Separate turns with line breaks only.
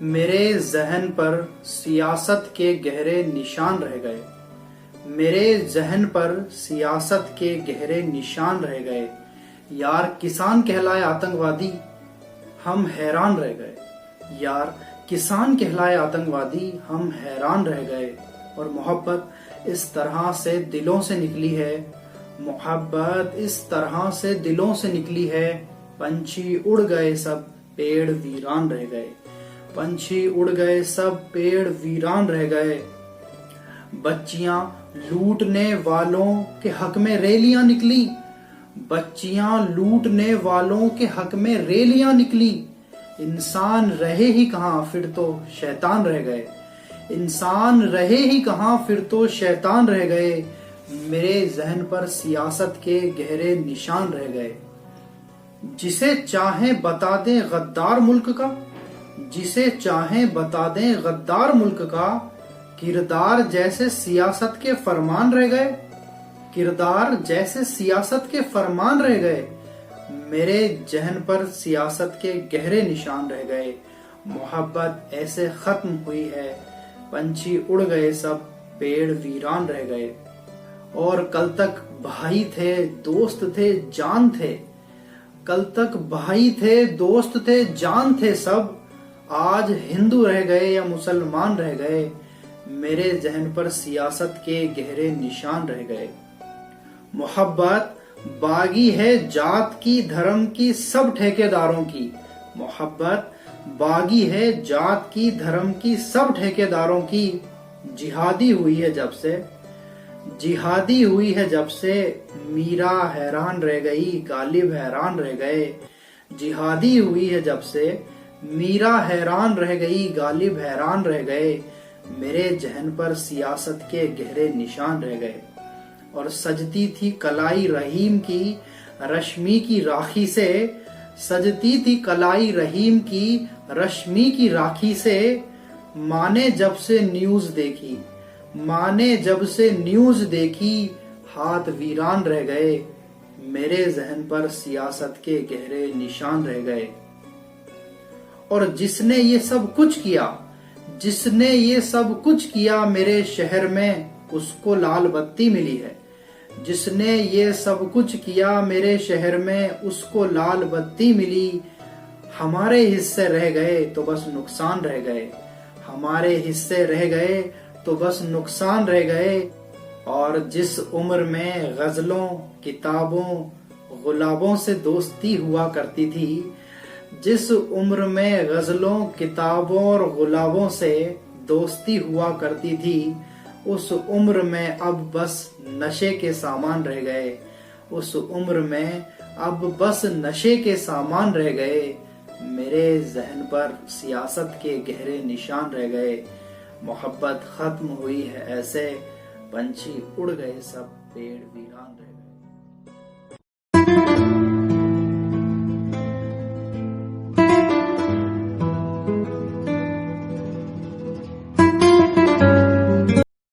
मेरे जहन पर सियासत के गहरे निशान रह गए। मेरे जहन पर सियासत के गहरे निशान रह गए। यार किसान कहलाए आतंकवादी, हम हैरान रह गए। यार किसान कहलाए आतंकवादी, हम हैरान रह गए। और मोहब्बत इस तरह से दिलों से निकली है, मोहब्बत इस तरह से दिलों से निकली है। पंछी उड़ गए सब, पेड़ वीरान रह गए। पंछी उड़ गए सब, पेड़ वीरान रह गए। बच्चियां लूटने वालों के हक में रैलियां निकली। बच्चियां लूटने वालों के हक में रैलियां निकली। इंसान रहे ही कहां, फिर तो शैतान रह गए। इंसान रहे ही कहां, फिर तो शैतान रह गए। मेरे जहन पर सियासत के गहरे निशान रह गए। जिसे चाहे बता दें गद्दार मुल्क का, जिसे चाहे बता दें गद्दार मुल्क का, किरदार जैसे सियासत के फरमान रह गए। किरदार जैसे सियासत के फरमान रह गए। मेरे जहन पर सियासत के गहरे निशान रह गए। मोहब्बत ऐसे खत्म हुई है, पंछी उड़ गए सब, पेड़ वीरान रह गए। और कल तक भाई थे, दोस्त थे, जान थे। कल तक भाई थे, दोस्त थे, जान थे सब, आज हिंदू रह गए या मुसलमान रह गए। मेरे जहन पर सियासत के गहरे निशान रह गए। मोहब्बत बागी है जात की, धर्म की, सब ठेकेदारों की। मोहब्बत बागी है जात की, धर्म की, सब ठेकेदारों की। जिहादी हुई है जब से, जिहादी हुई है जब से, मीरा हैरान रह गई, गालिब हैरान रह गए। जिहादी हुई है जब से, मीरा हैरान रह गई, गालिब हैरान रह गए। मेरे जहन पर सियासत के गहरे निशान रह गए। और सजती थी कलाई रहीम की, रश्मि की राखी से। सजती थी कलाई रहीम की, रश्मि की राखी से। माँ ने जब से न्यूज देखी, माँ ने जब से न्यूज देखी, हाथ वीरान रह गए। मेरे जहन पर सियासत के गहरे निशान रह गए। और जिसने ये सब कुछ किया, जिसने ये सब कुछ किया मेरे शहर में, उसको लाल बत्ती मिली है। जिसने ये सब कुछ किया मेरे शहर में, उसको लाल बत्ती मिली। हमारे हिस्से रह गए तो बस नुकसान रह गए। हमारे हिस्से रह गए तो बस नुकसान रह गए। और जिस उम्र में गजलों, किताबों, गुलाबों से दोस्ती हुआ करती थी, जिस उम्र में गजलों, किताबों और गुलाबों से दोस्ती हुआ करती थी, उस उम्र में अब बस नशे के सामान रह गए। उस उम्र में अब बस नशे के सामान रह गए। मेरे जहन पर सियासत के गहरे निशान रह गए। मोहब्बत खत्म हुई है ऐसे, पंछी उड़ गए सब, पेड़ वीरान रहे।